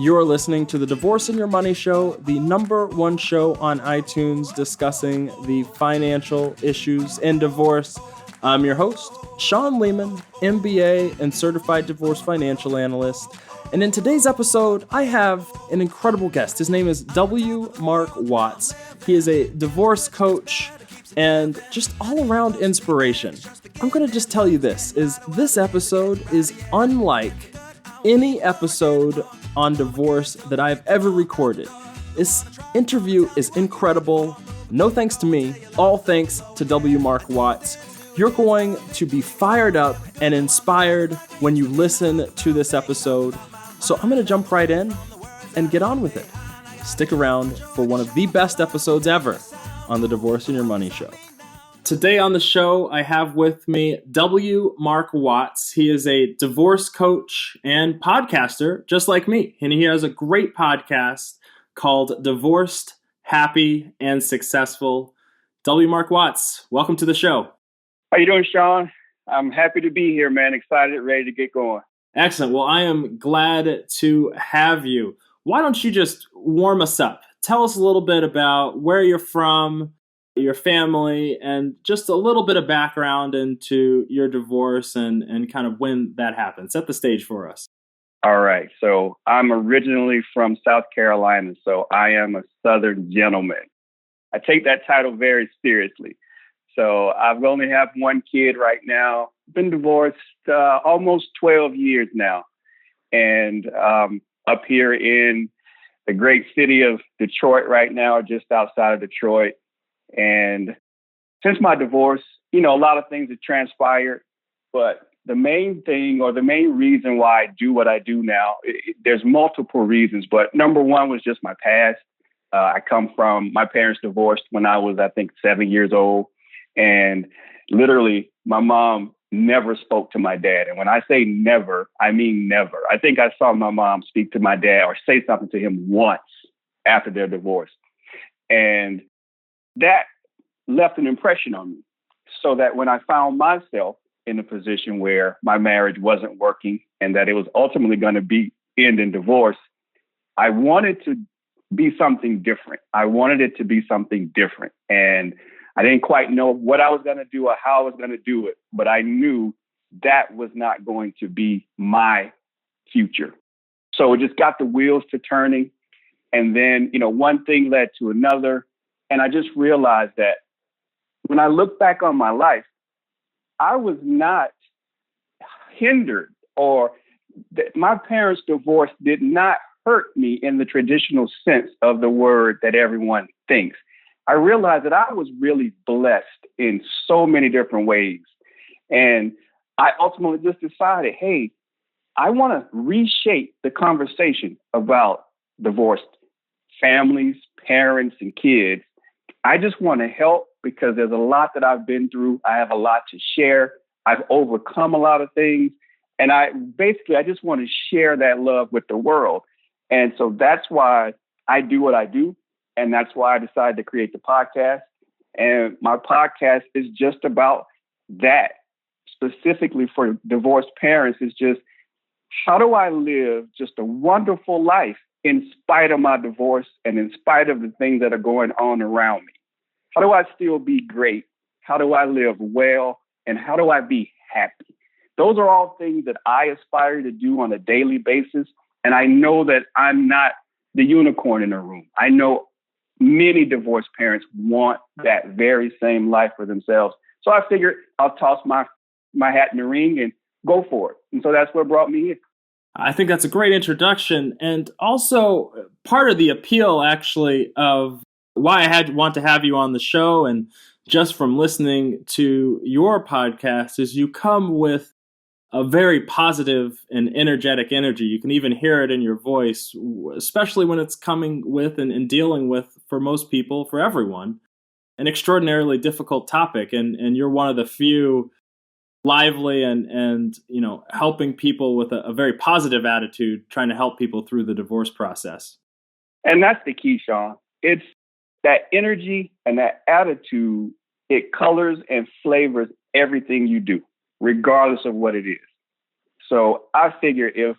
You're listening to the Divorce and Your Money Show, the number one show on iTunes discussing the financial issues in divorce. I'm your host, Sean Lehman, MBA and certified divorce financial analyst. And in today's episode, I have an incredible guest. His name is Marc Watts. He is a divorce coach and just all-around inspiration. I'm going to just tell you this episode is unlike any episode on divorce that I've ever recorded. This interview is incredible. No thanks to me, all thanks to Marc Watts. You're going to be fired up and inspired when you listen to this episode. So I'm going to jump right in and get on with it. Stick around for one of the best episodes ever on the Divorce and Your Money Show. Today on the show, I have with me Marc Watts. He is a divorce coach and podcaster, just like me. And he has a great podcast called Divorced, Happy, and Successful. Marc Watts, welcome to the show. How you doing, Sean? I'm happy to be here, man. Excited, ready to get going. Excellent. Well, I am glad to have you. Why don't you just warm us up? Tell us a little bit about where you're from, your family, and just a little bit of background into your divorce and kind of when that happened. Set the stage for us. All right. So I'm originally from South Carolina, so I am a Southern gentleman. I take that title very seriously. So I've only have one kid right now. Been divorced almost 12 years now. And up here in the great city of Detroit right now, just outside of Detroit. And since my divorce, a lot of things have transpired, but the main thing or the main reason why I do what I do now, there's multiple reasons, but number one was just my past. I come from, my parents divorced when I was, 7 years old. And literally my mom never spoke to my dad. And when I say never, I mean never. I think I saw my mom speak to my dad or say something to him once after their divorce. And that left an impression on me, so that when I found myself in a position where my marriage wasn't working and that it was ultimately going to end in divorce, I wanted to be something different. I wanted it to be something different. And I didn't quite know what I was going to do or how I was going to do it, but I knew that was not going to be my future. So it just got the wheels to turning. And then, one thing led to another. And I just realized that when I look back on my life, I was not hindered, or my parents' divorce did not hurt me in the traditional sense of the word that everyone thinks. I realized that I was really blessed in so many different ways. And I ultimately just decided, hey, I want to reshape the conversation about divorced families, parents, and kids. I just want to help because there's a lot that I've been through. I have a lot to share. I've overcome a lot of things. And I just want to share that love with the world. And so that's why I do what I do. And that's why I decided to create the podcast. And my podcast is just about that, specifically for divorced parents. Is just, how do I live just a wonderful life in spite of my divorce and in spite of the things that are going on around me? How do I still be great? How do I live well? And how do I be happy? Those are all things that I aspire to do on a daily basis. And I know that I'm not the unicorn in the room. I know many divorced parents want that very same life for themselves. So I figured I'll toss my hat in the ring and go for it. And so that's what brought me here. I think that's a great introduction. And also part of the appeal, actually, of why I want to have you on the show, and just from listening to your podcast, is you come with a very positive and energetic energy. You can even hear it in your voice, especially when it's coming with and dealing with, for most people, for everyone, an extraordinarily difficult topic. And you're one of the few lively and helping people with a very positive attitude, trying to help people through the divorce process. And that's the key, Sean. It's that energy and that attitude. It colors and flavors everything you do, regardless of what it is. So I figure if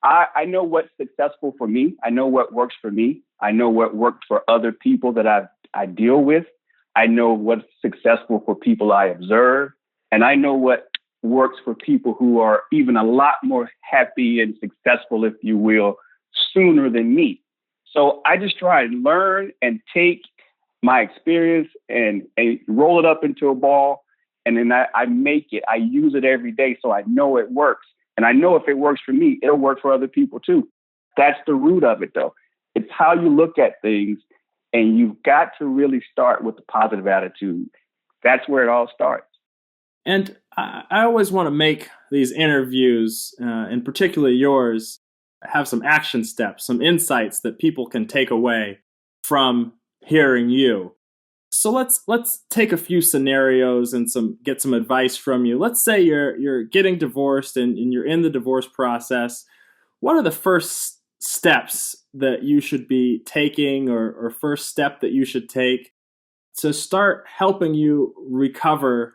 I know what's successful for me. I know what works for me. I know what worked for other people that I deal with. I know what's successful for people I observe. And I know what works for people who are even a lot more happy and successful, if you will, sooner than me. So I just try and learn and take my experience and roll it up into a ball. And then I make it. I use it every day so I know it works. And I know if it works for me, it'll work for other people too. That's the root of it, though. It's how you look at things. And you've got to really start with a positive attitude. That's where it all starts. And I always want to make these interviews, and particularly yours, have some action steps, some insights that people can take away from hearing you. So let's take a few scenarios and get some advice from you. Let's say you're getting divorced and you're in the divorce process. What are the first steps that you should be taking, or first step that you should take to start helping you recover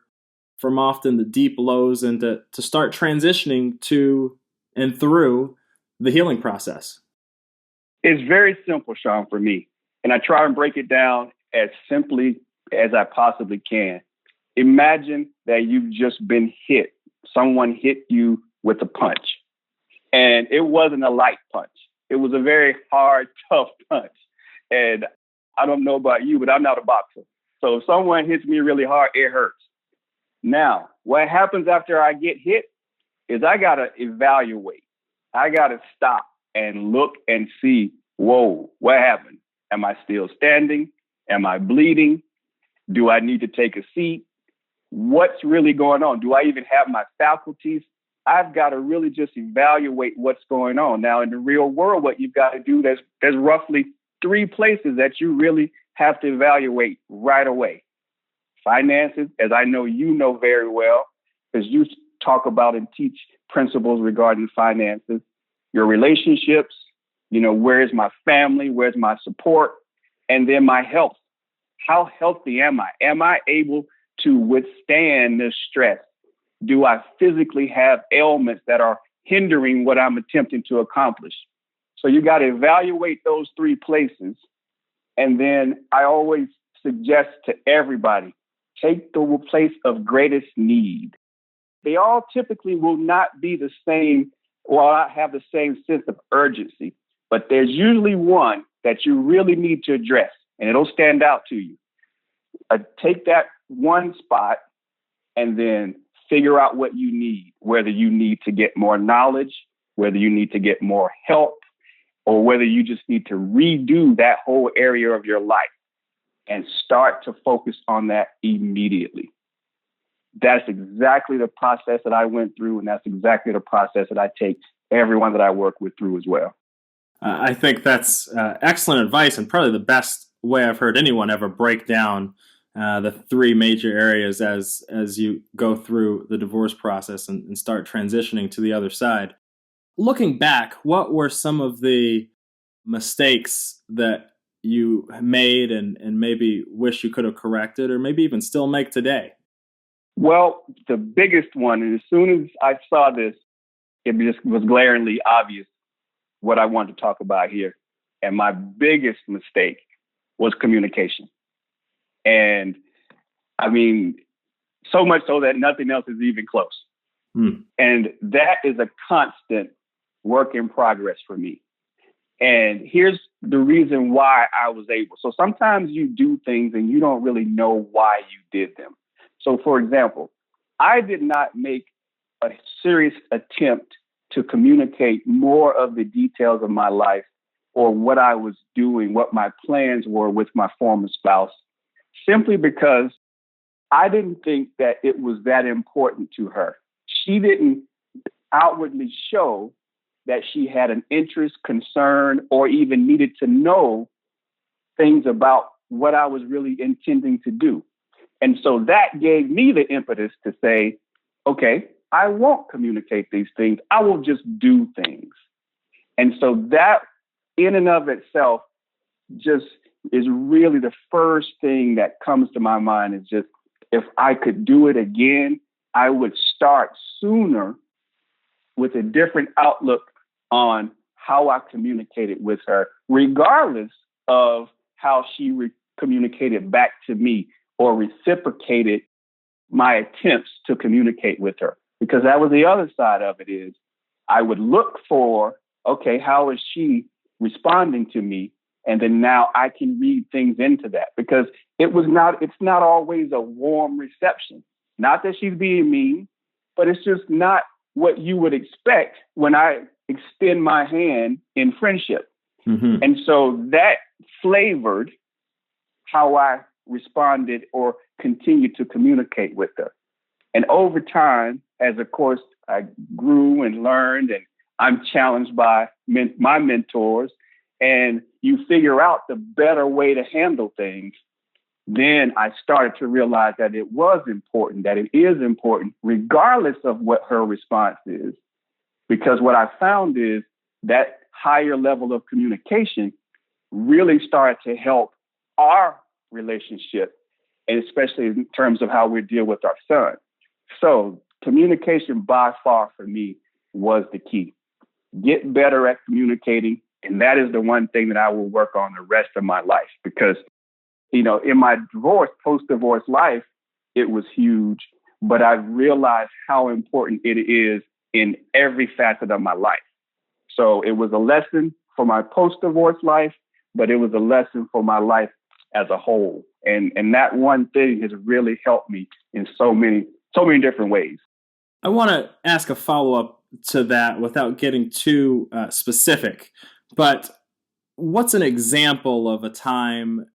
from often the deep lows and to start transitioning to and through the healing process? It's very simple, Sean, for me. And I try and break it down as simply as I possibly can. Imagine that you've just been hit. Someone hit you with a punch. And it wasn't a light punch. It was a very hard, tough punch. And I don't know about you, but I'm not a boxer. So if someone hits me really hard, it hurts. Now, what happens after I get hit is I got to evaluate. I got to stop and look and see, whoa, what happened? Am I still standing? Am I bleeding? Do I need to take a seat? What's really going on? Do I even have my faculties? I've got to really just evaluate what's going on. Now, in the real world, what you've got to do, there's roughly 3 places that you really have to evaluate right away. Finances, as I know you know very well, because you talk about and teach principles regarding finances. Your relationships, where's my family? Where's my support? And then my health. How healthy am I? Am I able to withstand this stress? Do I physically have ailments that are hindering what I'm attempting to accomplish? So you got to evaluate those 3 places. And then I always suggest to everybody, take the place of greatest need. They all typically will not be the same or not have the same sense of urgency, but there's usually one that you really need to address, and it'll stand out to you. Take that one spot and then figure out what you need, whether you need to get more knowledge, whether you need to get more help, or whether you just need to redo that whole area of your life and start to focus on that immediately. That's exactly the process that I went through, and that's exactly the process that I take everyone that I work with through as well. I think that's excellent advice, and probably the best way I've heard anyone ever break down the 3 major areas as you go through the divorce process and start transitioning to the other side. Looking back, what were some of the mistakes that you made and maybe wish you could have corrected, or maybe even still make today? Well, the biggest one, and as soon as I saw this, it just was glaringly obvious what I wanted to talk about here. And my biggest mistake was communication. And I mean, so much so that nothing else is even close. And that is a constant work in progress for me. And here's the reason why I was able. So sometimes you do things and you don't really know why you did them. So for example, I did not make a serious attempt to communicate more of the details of my life or what I was doing, what my plans were with my former spouse, simply because I didn't think that it was that important to her. She didn't outwardly show that she had an interest, concern, or even needed to know things about what I was really intending to do. And so that gave me the impetus to say, okay, I won't communicate these things. I will just do things. And so that in and of itself just is really the first thing that comes to my mind is just, if I could do it again, I would start sooner with a different outlook on how I communicated with her, regardless of how she communicated back to me or reciprocated my attempts to communicate with her. Because that was the other side of it is I would look for, okay, how is she responding to me? And then now I can read things into that because it's not always a warm reception. Not that she's being mean, but it's just not what you would expect when I extend my hand in friendship. Mm-hmm. And so that flavored how I responded or continued to communicate with her. And over time, as of course, I grew and learned, and I'm challenged by my mentors, and you figure out the better way to handle things, then I started to realize that it was important, that it is important, regardless of what her response is. Because what I found is that higher level of communication really started to help our relationship, and especially in terms of how we deal with our son. So communication by far for me was the key. Get better at communicating. And that is the one thing that I will work on the rest of my life because, in my post-divorce life, it was huge, but I realized how important it is in every facet of my life. So it was a lesson for my post-divorce life, but it was a lesson for my life as a whole. And that one thing has really helped me in so many different ways. I want to ask a follow-up to that without getting too specific, but what's an example of a time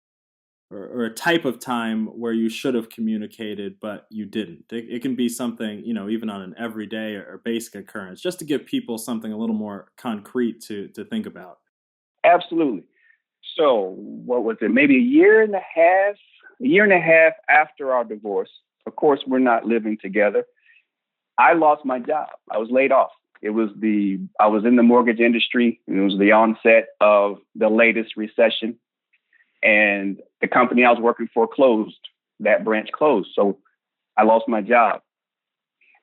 or a type of time where you should have communicated, but you didn't? It can be something, even on an everyday or basic occurrence, just to give people something a little more concrete to think about. Absolutely. So what was it? Maybe a year and a half after our divorce. Of course, we're not living together. I lost my job. I was laid off. I was in the mortgage industry. It was the onset of the latest recession. And the company I was working for closed. That branch closed. So I lost my job.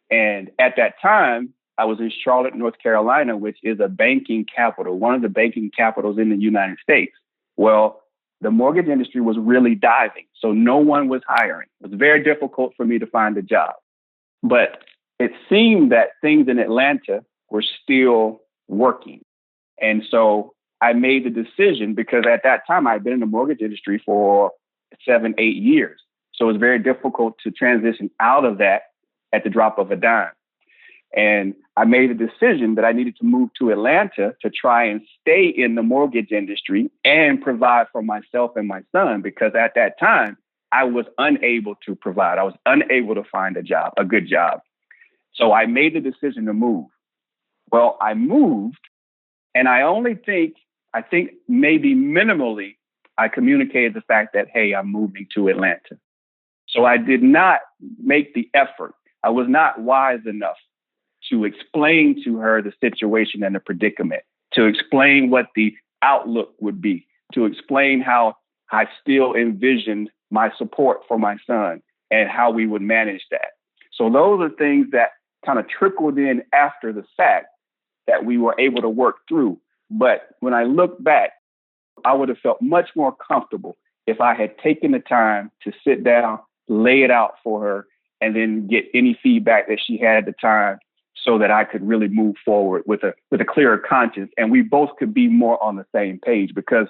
And at that time, I was in Charlotte, North Carolina, which is a banking capital, one of the banking capitals in the United States. Well, the mortgage industry was really diving. So no one was hiring. It was very difficult for me to find a job. But it seemed that things in Atlanta were still working. And so I made the decision because at that time I had been in the mortgage industry for 7-8 years. So it was very difficult to transition out of that at the drop of a dime. And I made a decision that I needed to move to Atlanta to try and stay in the mortgage industry and provide for myself and my son, because at that time I was unable to provide. I was unable to find a good job. So I made the decision to move. Well, I moved, and I think maybe minimally, I communicated the fact that, hey, I'm moving to Atlanta. So I did not make the effort. I was not wise enough to explain to her the situation and the predicament, to explain what the outlook would be, to explain how I still envisioned my support for my son and how we would manage that. So those are things that kind of trickled in after the fact that we were able to work through. But when I look back, I would have felt much more comfortable if I had taken the time to sit down, lay it out for her, and then get any feedback that she had at the time so that I could really move forward with a clearer conscience. And we both could be more on the same page because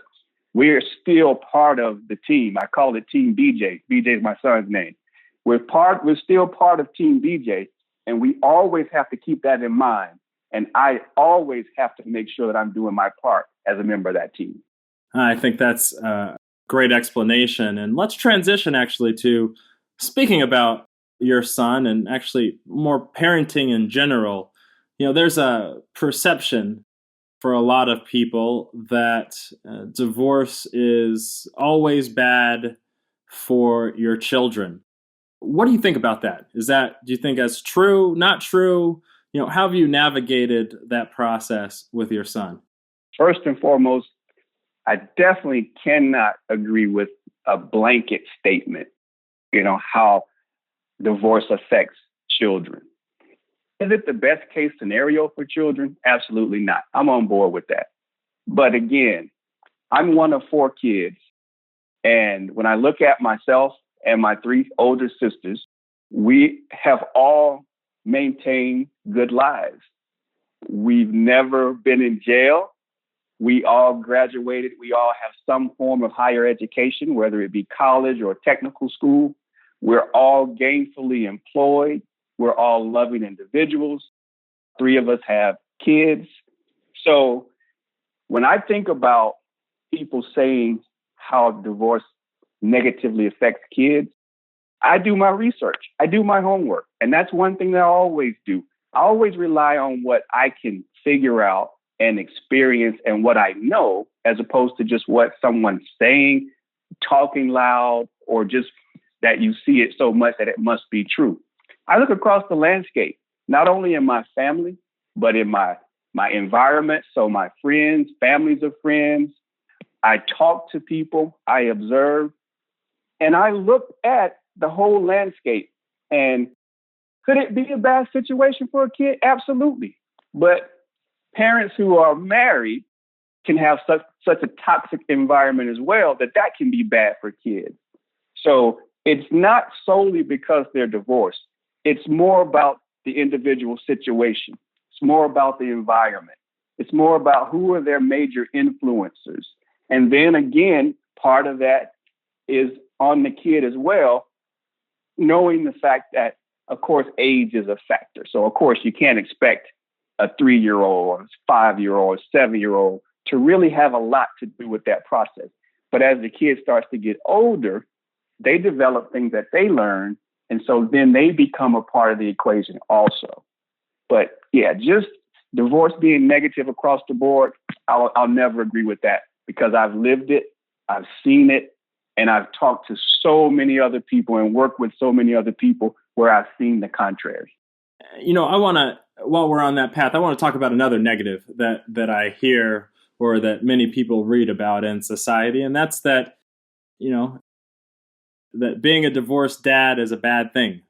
we're still part of the team. I call it Team BJ. BJ is my son's name. We're still part of Team BJ, and we always have to keep that in mind. And I always have to make sure that I'm doing my part as a member of that team. I think that's a great explanation. And let's transition actually to speaking about your son and actually more parenting in general. There's a perception for a lot of people that divorce is always bad for your children. What do you think about that? Do you think that's true, not true? How have you navigated that process with your son? First and foremost, I definitely cannot agree with a blanket statement, how divorce affects children. Is it the best case scenario for children? Absolutely not. I'm on board with that. But again, I'm one of 4 kids. And when I look at myself and my 3 older sisters, we have all maintained good lives. We've never been in jail. We all graduated. We all have some form of higher education, whether it be college or technical school. We're all gainfully employed. We're all loving individuals. 3 of us have kids. So when I think about people saying how divorce negatively affects kids, I do my research. I do my homework. And that's one thing that I always do. I always rely on what I can figure out and experience and what I know, as opposed to just what someone's saying, talking loud, or just that you see it so much that it must be true. I look across the landscape, not only in my family, but in my environment. So my friends, families of friends, I talk to people, I observe, and I look at the whole landscape. And could it be a bad situation for a kid? Absolutely. But parents who are married can have such a toxic environment as well that can be bad for kids. So it's not solely because they're divorced. It's more about the individual situation. It's more about the environment. It's more about who are their major influencers. And then again, part of that is on the kid as well, knowing the fact that, of course, age is a factor. So, of course, you can't expect a 3-year-old or 5-year-old or 7-year-old to really have a lot to do with that process. But as the kid starts to get older, they develop things that they learn. And so then they become a part of the equation also. But yeah, just divorce being negative across the board, I'll never agree with that, because I've lived it, I've seen it, and I've talked to so many other people and worked with so many other people where I've seen the contrary. While we're on that path, I want to talk about another negative that I hear, or that many people read about in society. And that's that being a divorced dad is a bad thing.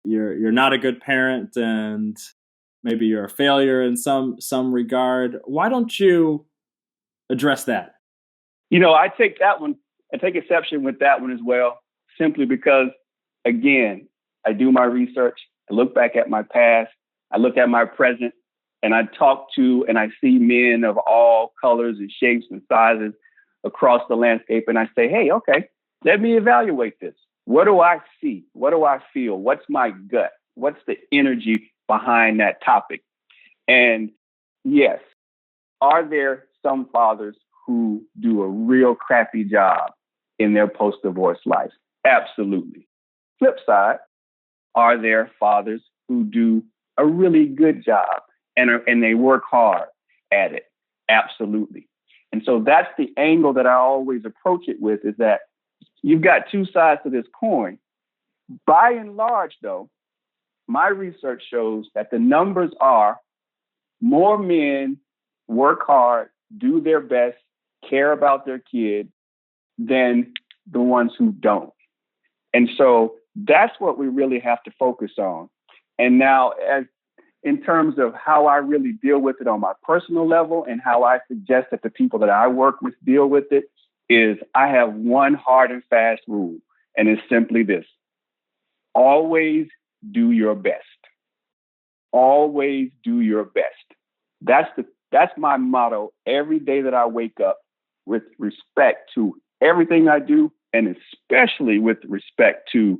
You're not a good parent, and maybe you're a failure in some regard. Why don't you address that? I take exception with that one as well, simply because, again, I do my research. I look back at my past. I look at my present, and I talk to and I see men of all colors and shapes and sizes across the landscape. And I say, hey, okay, let me evaluate this. What do I see? What do I feel? What's my gut? What's the energy behind that topic? And yes, are there some fathers who do a real crappy job in their post-divorce life? Absolutely. Flip side, are there fathers who do a really good job and they work hard at it? Absolutely. And so that's the angle that I always approach it with, is that you've got 2 sides to this coin. By and large, though, my research shows that the numbers are more men work hard, do their best, care about their kids than the ones who don't. And so that's what we really have to focus on. And now, as in terms of how I really deal with it on my personal level and how I suggest that the people that I work with deal with it, is I have one hard and fast rule, and it's simply this: always do your best. Always do your best. That's my motto every day that I wake up, with respect to everything I do, and especially with respect to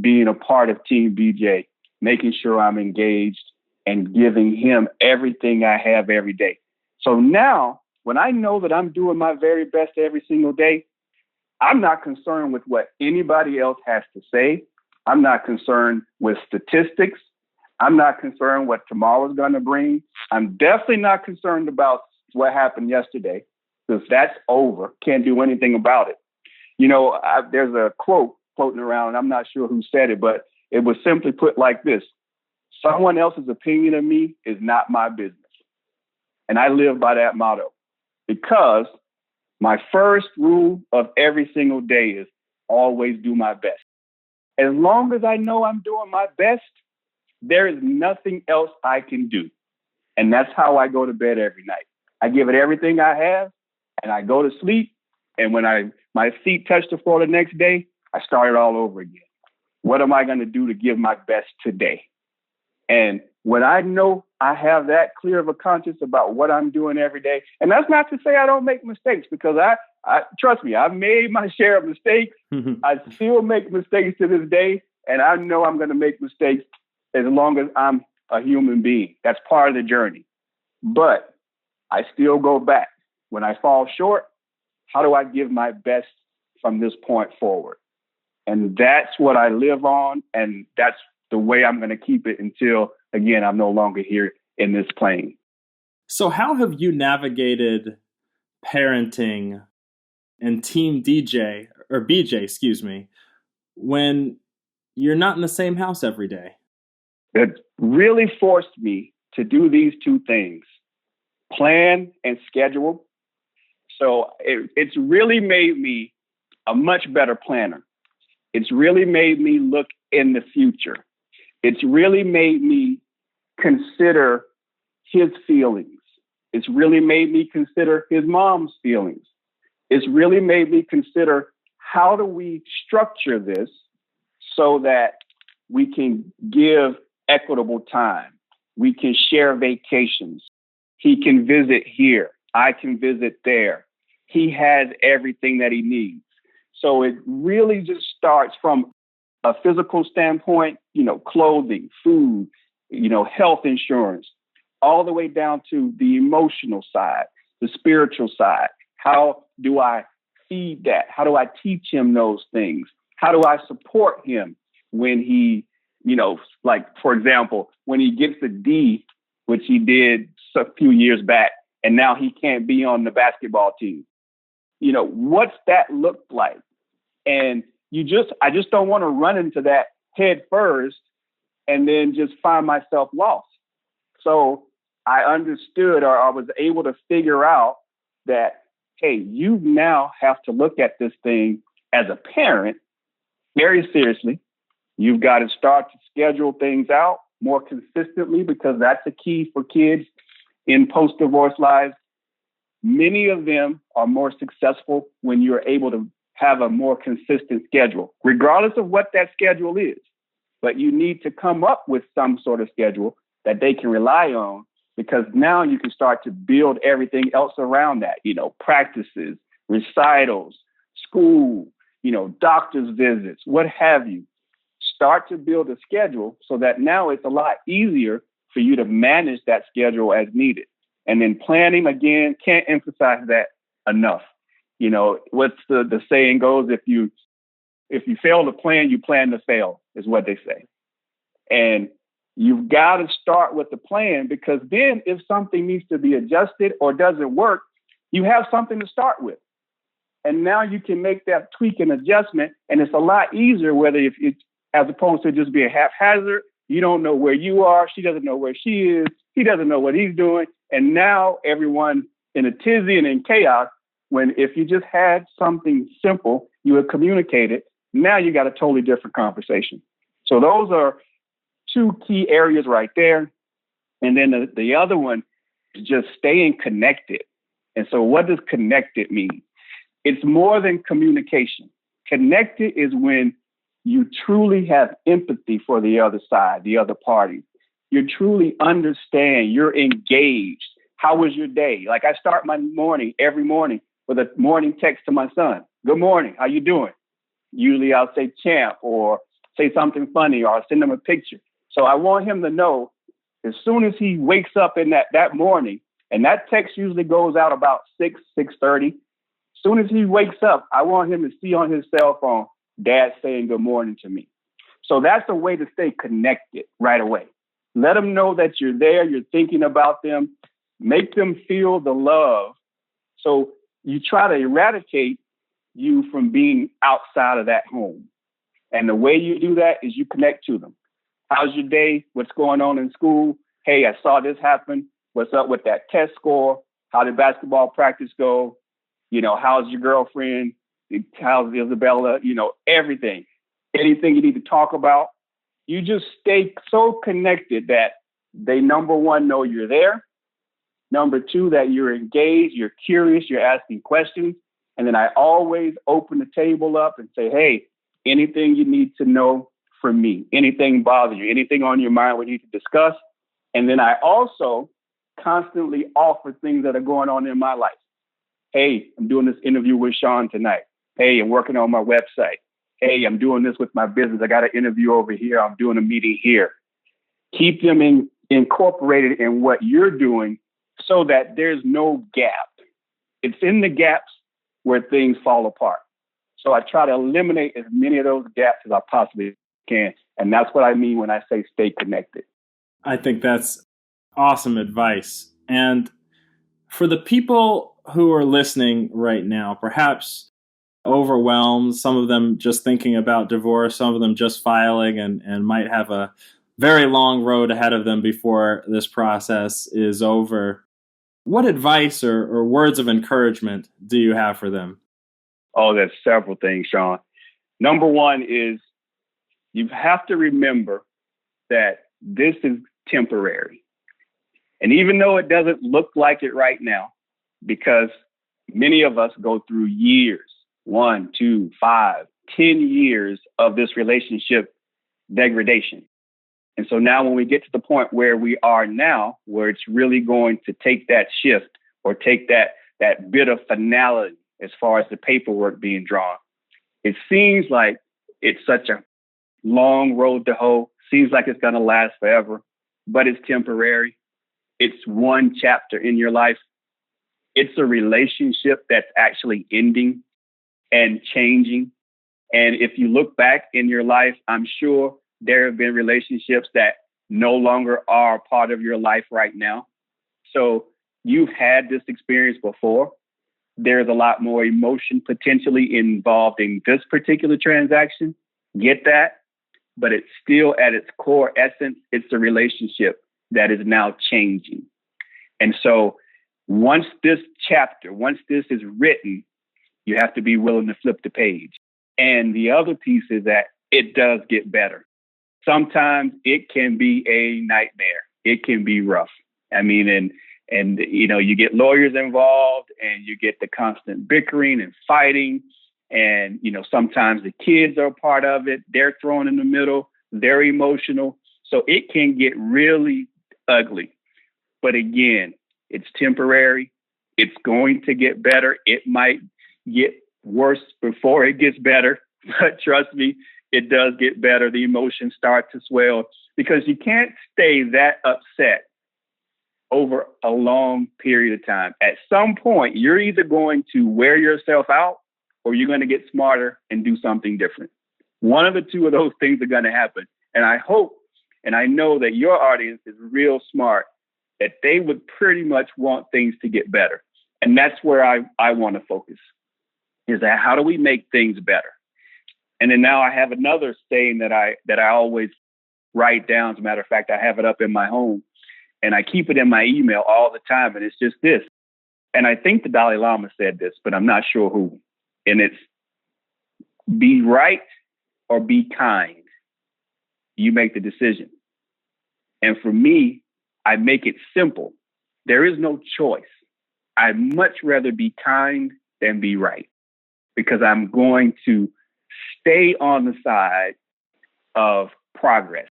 being a part of Team BJ, making sure I'm engaged and giving him everything I have every day. So now, when I know that I'm doing my very best every single day, I'm not concerned with what anybody else has to say. I'm not concerned with statistics. I'm not concerned what tomorrow's going to bring. I'm definitely not concerned about what happened yesterday, because that's over. Can't do anything about it. There's a quote floating around, and I'm not sure who said it, but it was simply put like this: someone else's opinion of me is not my business. And I live by that motto, because my first rule of every single day is always do my best. As long as I know I'm doing my best, there is nothing else I can do. And that's how I go to bed every night. I give it everything I have and I go to sleep. And when my feet touch the floor the next day, I start it all over again. What am I going to do to give my best today? And when I know I have that clear of a conscience about what I'm doing every day, and that's not to say I don't make mistakes, because I trust me, I've made my share of mistakes. I still make mistakes to this day. And I know I'm going to make mistakes as long as I'm a human being. That's part of the journey. But I still go back. When I fall short, how do I give my best from this point forward? And that's what I live on. And that's the way I'm going to keep it until, again, I'm no longer here in this plane. So how have you navigated parenting and team DJ or BJ, excuse me, when you're not in the same house every day? It really forced me to do these two things: plan and schedule. So it's really made me a much better planner. It's really made me look in the future. It's really made me consider his feelings. It's really made me consider his mom's feelings. It's really made me consider, how do we structure this so that we can give equitable time? We can share vacations. He can visit here. I can visit there. He has everything that he needs. So it really just starts from a physical standpoint, clothing, food, health insurance, all the way down to the emotional side, the spiritual side. How do I feed that? How do I teach him those things? How do I support him when he, like, for example, when he gets a D, which he did a few years back, and now he can't be on the basketball team? What's that look like? And I just don't want to run into that head first and then just find myself lost. So I understood, or I was able to figure out that, hey, you now have to look at this thing as a parent very seriously. You've got to start to schedule things out more consistently, because that's a key for kids in post-divorce lives. Many of them are more successful when you're able to have a more consistent schedule, regardless of what that schedule is. But you need to come up with some sort of schedule that they can rely on, because now you can start to build everything else around that, practices, recitals, school, doctor's visits, what have you. Start to build a schedule so that now it's a lot easier for you to manage that schedule as needed. And then planning, again, can't emphasize that enough. What's the saying goes, if you fail to plan, you plan to fail, is what they say. And you've got to start with the plan, because then if something needs to be adjusted or doesn't work, you have something to start with. And now you can make that tweak and adjustment. And it's a lot easier, whether if it's, as opposed to just being haphazard. You don't know where you are. She doesn't know where she is. He doesn't know what he's doing. And now everyone in a tizzy and in chaos, when if you just had something simple, you would communicate it. Now you got a totally different conversation. So those are two key areas right there. And then the other one is just staying connected. And so what does connected mean? It's more than communication. Connected is when you truly have empathy for the other side, the other party. You truly understand, you're engaged. How was your day? Like, I start my morning every morning with a morning text to my son. Good morning. How you doing? Usually I'll say champ, or say something funny, or I'll send him a picture. So I want him to know, as soon as he wakes up in that morning, and that text usually goes out about 6:30. As soon as he wakes up, I want him to see on his cell phone, Dad saying good morning to me. So that's a way to stay connected right away. Let them know that you're there, you're thinking about them, make them feel the love. So you try to eradicate you from being outside of that home. And the way you do that is you connect to them. How's your day? What's going on in school? Hey, I saw this happen. What's up with that test score? How did basketball practice go? How's your girlfriend? How's Isabella? Everything. Anything you need to talk about, you just stay so connected that they, number one, know you're there. Number two, that you're engaged, you're curious, you're asking questions. And then I always open the table up and say, hey, anything you need to know from me, anything bother you, anything on your mind we need to discuss. And then I also constantly offer things that are going on in my life. Hey, I'm doing this interview with Sean tonight. Hey, I'm working on my website. Hey, I'm doing this with my business. I got an interview over here. I'm doing a meeting here. Keep them incorporated in what you're doing so that there's no gap. It's in the gaps where things fall apart. So I try to eliminate as many of those gaps as I possibly can. And that's what I mean when I say stay connected. I think that's awesome advice. And for the people who are listening right now, perhaps overwhelmed, some of them just thinking about divorce, some of them just filing and might have a very long road ahead of them before this process is over. What advice or words of encouragement do you have for them? Oh, there's several things, Sean. Number one is you have to remember that this is temporary. And even though it doesn't look like it right now, because many of us go through years, 1, 2, 5, 10 years of this relationship degradation. And so now when we get to the point where we are now, where it's really going to take that shift or take that bit of finality as far as the paperwork being drawn, it seems like it's such a long road to hoe, seems like it's going to last forever, but it's temporary. It's one chapter in your life. It's a relationship that's actually ending and changing. And if you look back in your life, I'm sure there have been relationships that no longer are part of your life right now. So you've had this experience before. There's a lot more emotion potentially involved in this particular transaction. Get that? But it's still at its core essence, it's a relationship that is now changing. And so once this is written, you have to be willing to flip the page. And the other piece is that it does get better. Sometimes it can be a nightmare. It can be rough. I mean, and you know, you get lawyers involved and you get the constant bickering and fighting. And, you know, sometimes the kids are part of it. They're thrown in the middle. They're emotional. So it can get really ugly. But again, it's temporary. It's going to get better. It might get worse before it gets better. But trust me, it does get better. The emotions start to swell because you can't stay that upset over a long period of time. At some point, you're either going to wear yourself out or you're going to get smarter and do something different. One of the two of those things are going to happen. And I hope, and I know that your audience is real smart, that they would pretty much want things to get better. And that's where I want to focus, is that how do we make things better? And then now I have another saying that I always write down. As a matter of fact, I have it up in my home and I keep it in my email all the time. And it's just this. And I think the Dalai Lama said this, but I'm not sure who. And it's be right or be kind. You make the decision. And for me, I make it simple. There is no choice. I'd much rather be kind than be right, because I'm going to stay on the side of progress.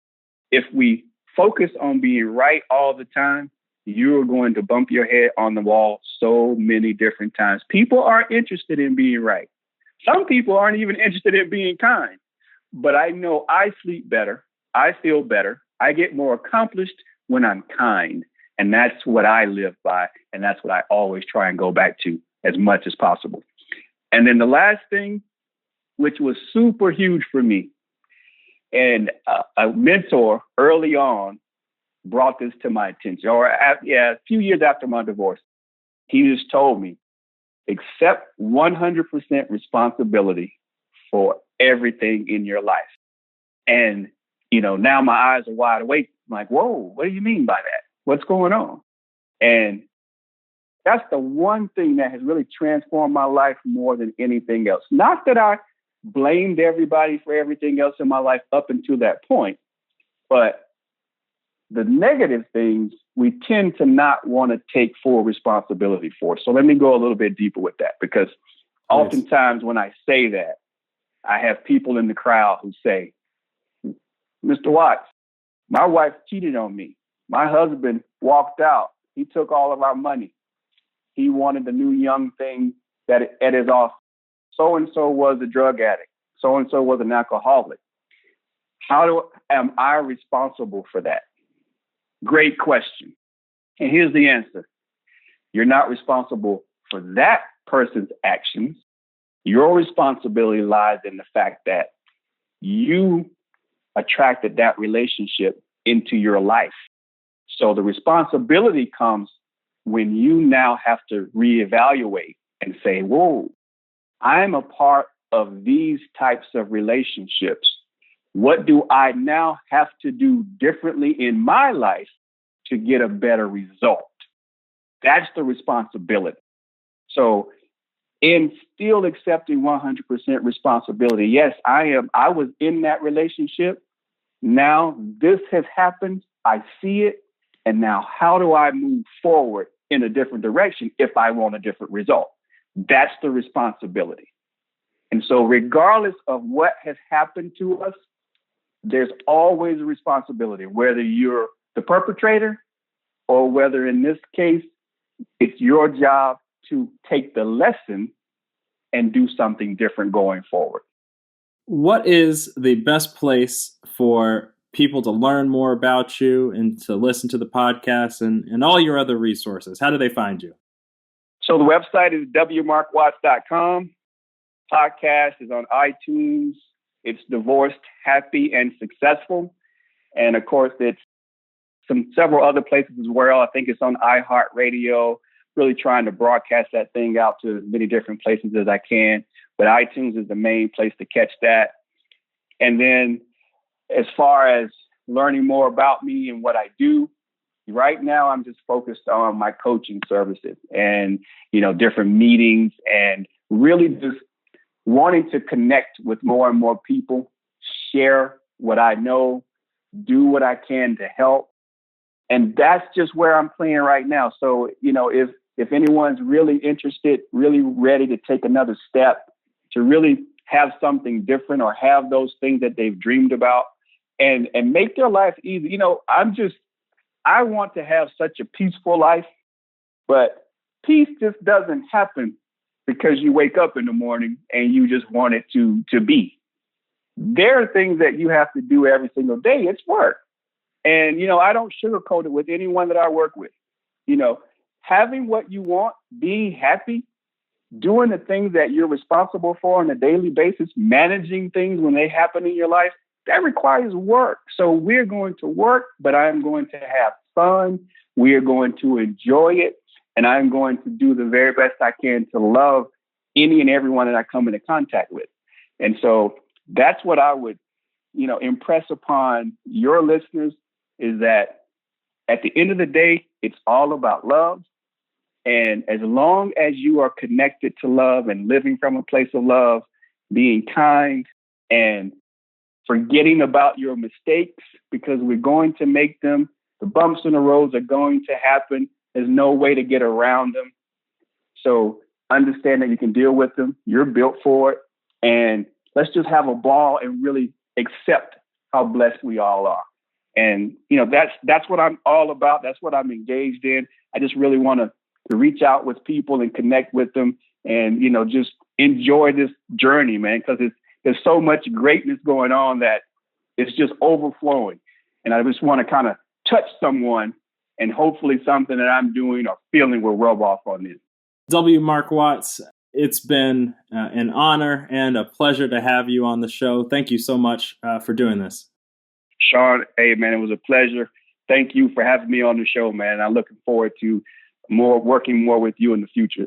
If we focus on being right all the time, you're going to bump your head on the wall so many different times. People aren't interested in being right. Some people aren't even interested in being kind. But I know I sleep better. I feel better. I get more accomplished when I'm kind. And that's what I live by. And that's what I always try and go back to as much as possible. And then the last thing, which was super huge for me, and a mentor early on brought this to my attention, a few years after my divorce. He just told me, accept 100% responsibility for everything in your life. And, you know, now my eyes are wide awake. I'm like, whoa, what do you mean by that? What's going on? And that's the one thing that has really transformed my life more than anything else. Not that I blamed everybody for everything else in my life up until that point, But the negative things, we tend to not want to take full responsibility for. So let me go a little bit deeper with that, because oftentimes when I say that, I have people in the crowd who say, Mr. Watts, my wife cheated on me. My husband walked out. He took all of our money. He wanted the new young thing that at his office. So-and-so was a drug addict. So-and-so was an alcoholic. Am I responsible for that? Great question. And here's the answer. You're not responsible for that person's actions. Your responsibility lies in the fact that you attracted that relationship into your life. So the responsibility comes when you now have to reevaluate and say, whoa, I'm a part of these types of relationships. What do I now have to do differently in my life to get a better result? That's the responsibility. So in still accepting 100% responsibility, yes, I was in that relationship. Now this has happened. I see it. And now how do I move forward in a different direction if I want a different result? That's the responsibility. And so regardless of what has happened to us, there's always a responsibility, whether you're the perpetrator or whether in this case, it's your job to take the lesson and do something different going forward. What is the best place for people to learn more about you and to listen to the podcast and all your other resources? How do they find you? So the website is wmarkwatts.com. Podcast is on iTunes. It's Divorced, Happy, and Successful. And of course, it's several other places as well. I think it's on iHeartRadio, really trying to broadcast that thing out to as many different places as I can. But iTunes is the main place to catch that. And then as far as learning more about me and what I do, right now I'm just focused on my coaching services and, different meetings and really just wanting to connect with more and more people, share what I know, do what I can to help. And that's just where I'm playing right now. So, if anyone's really interested, really ready to take another step, to really have something different or have those things that they've dreamed about and make their life easy. I want to have such a peaceful life, but peace just doesn't happen because you wake up in the morning and you just want it to be. There are things that you have to do every single day. It's work. And, I don't sugarcoat it with anyone that I work with. Having what you want, being happy, doing the things that you're responsible for on a daily basis, managing things when they happen in your life, that requires work. So we're going to work, but I'm going to have fun. We are going to enjoy it. And I'm going to do the very best I can to love any and everyone that I come into contact with. And so that's what I would, impress upon your listeners is that at the end of the day, it's all about love. And as long as you are connected to love and living from a place of love, being kind and forgetting about your mistakes because we're going to make them, the bumps in the roads are going to happen. There's no way to get around them. So understand that you can deal with them. You're built for it. And let's just have a ball and really accept how blessed we all are. And, that's what I'm all about. That's what I'm engaged in. I just really want to reach out with people and connect with them and, just enjoy this journey, man, because there's so much greatness going on that it's just overflowing. And I just want to kind of touch someone and hopefully something that I'm doing or feeling will rub off on them. Marc Watts, it's been an honor and a pleasure to have you on the show. Thank you so much for doing this. Sean, hey, man, it was a pleasure. Thank you for having me on the show, man. I'm looking forward to working more with you in the future.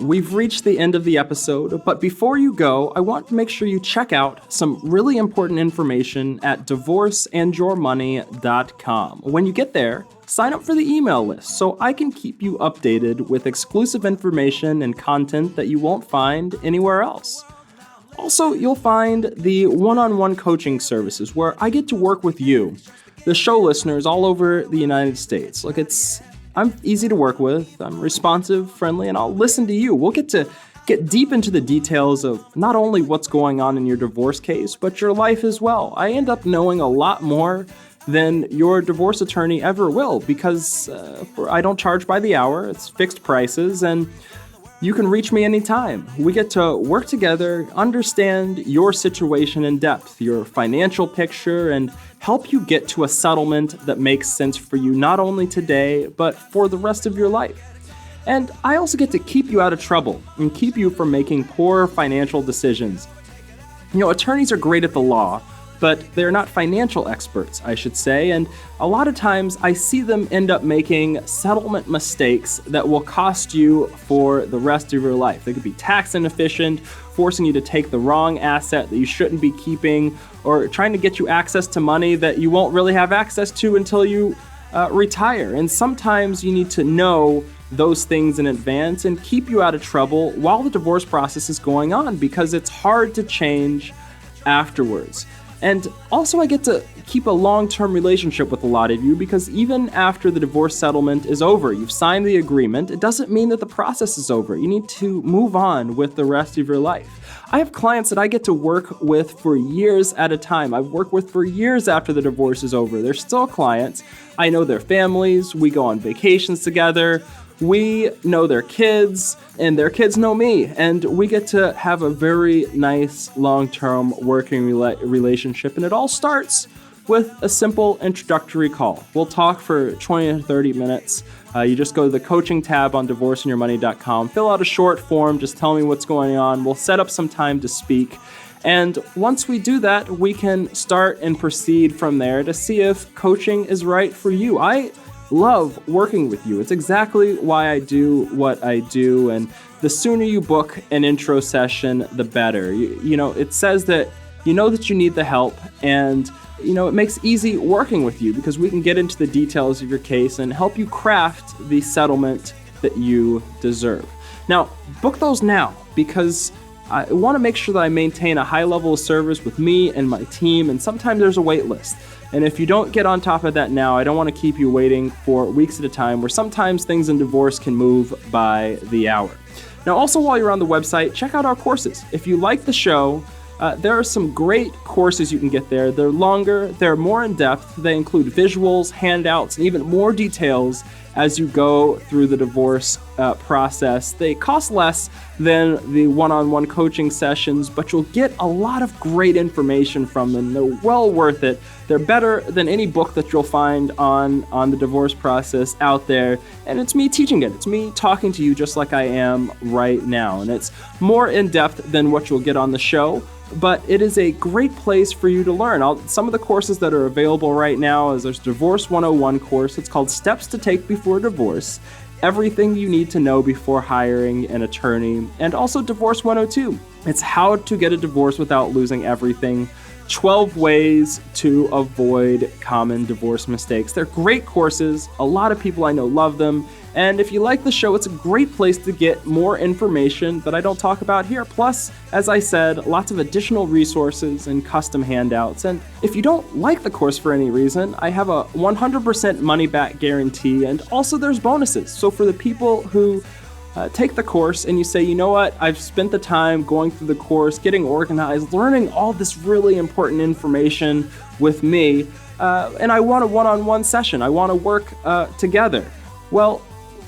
we've reached the end of the episode, but before you go, I want to make sure you check out some really important information at divorceandyourmoney.com. When you get there, sign up for the email list so I can keep you updated with exclusive information and content that you won't find anywhere else. Also, you'll find the one-on-one coaching services where I get to work with you, the show listeners all over the United States. Look, I'm easy to work with, I'm responsive, friendly, and I'll listen to you. We'll get to get deep into the details of not only what's going on in your divorce case, but your life as well. I end up knowing a lot more than your divorce attorney ever will because I don't charge by the hour, it's fixed prices, and you can reach me anytime. We get to work together, understand your situation in depth, your financial picture, and help you get to a settlement that makes sense for you not only today, but for the rest of your life. And I also get to keep you out of trouble and keep you from making poor financial decisions. You know, attorneys are great at the law, but they're not financial experts, I should say, and a lot of times I see them end up making settlement mistakes that will cost you for the rest of your life. They could be tax inefficient, forcing you to take the wrong asset that you shouldn't be keeping, or trying to get you access to money that you won't really have access to until you retire. And sometimes you need to know those things in advance and keep you out of trouble while the divorce process is going on because it's hard to change afterwards. And also I get to keep a long-term relationship with a lot of you because even after the divorce settlement is over, you've signed the agreement, it doesn't mean that the process is over. You need to move on with the rest of your life. I have clients that I get to work with for years at a time. I've worked with for years after the divorce is over. They're still clients. I know their families. We go on vacations together. We know their kids, and their kids know me, and we get to have a very nice long-term working relationship, and it all starts with a simple introductory call. We'll talk for 20 to 30 minutes. You just go to the coaching tab on divorceandyourmoney.com, fill out a short form, just tell me what's going on. We'll set up some time to speak, and once we do that, we can start and proceed from there to see if coaching is right for you. I love working with you. It's exactly why I do what I do, and the sooner you book an intro session, the better. You know, it says that you know that you need the help, and you know, it makes easy working with you because we can get into the details of your case and help you craft the settlement that you deserve. Now, book those now because I want to make sure that I maintain a high level of service with me and my team, and sometimes there's a wait list. And if you don't get on top of that now, I don't want to keep you waiting for weeks at a time where sometimes things in divorce can move by the hour. Now, also while you're on the website, check out our courses. If you like the show, there are some great courses you can get there. They're longer, they're more in-depth, they include visuals, handouts, and even more details as you go through the divorce process. They cost less than the one-on-one coaching sessions, but you'll get a lot of great information from them. They're well worth it. They're better than any book that you'll find on the divorce process out there. And it's me teaching it. It's me talking to you just like I am right now. And it's more in-depth than what you'll get on the show, but it is a great place for you to learn. Some of the courses that are available right now is there's Divorce 101 course. It's called Steps to Take Before Divorce. Everything you need to know before hiring an attorney. And also Divorce 102. It's how to get a divorce without losing everything. 12 ways to avoid common divorce mistakes. They're great courses. A lot of people I know love them. And if you like the show, it's a great place to get more information that I don't talk about here. Plus, as I said, lots of additional resources and custom handouts. And if you don't like the course for any reason, I have a 100% money back guarantee. And also there's bonuses. So for the people who take the course and you say, you know what, I've spent the time going through the course, getting organized, learning all this really important information with me, and I want a one-on-one session. I want to work together. Well,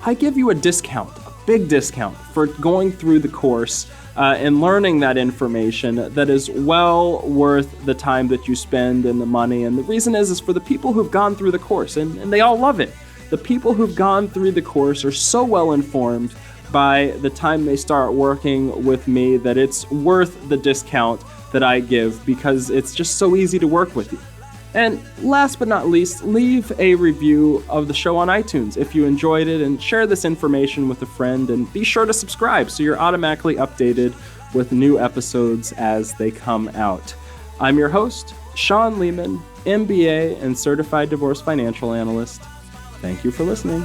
I give you a discount, a big discount for going through the course and learning that information that is well worth the time that you spend and the money. And the reason is for the people who've gone through the course, and they all love it. The people who've gone through the course are so well informed by the time they start working with me that it's worth the discount that I give because it's just so easy to work with you. And last but not least, leave a review of the show on iTunes if you enjoyed it, and share this information with a friend, and be sure to subscribe so you're automatically updated with new episodes as they come out. I'm your host, Sean Lehman, MBA and Certified Divorce Financial Analyst. Thank you for listening.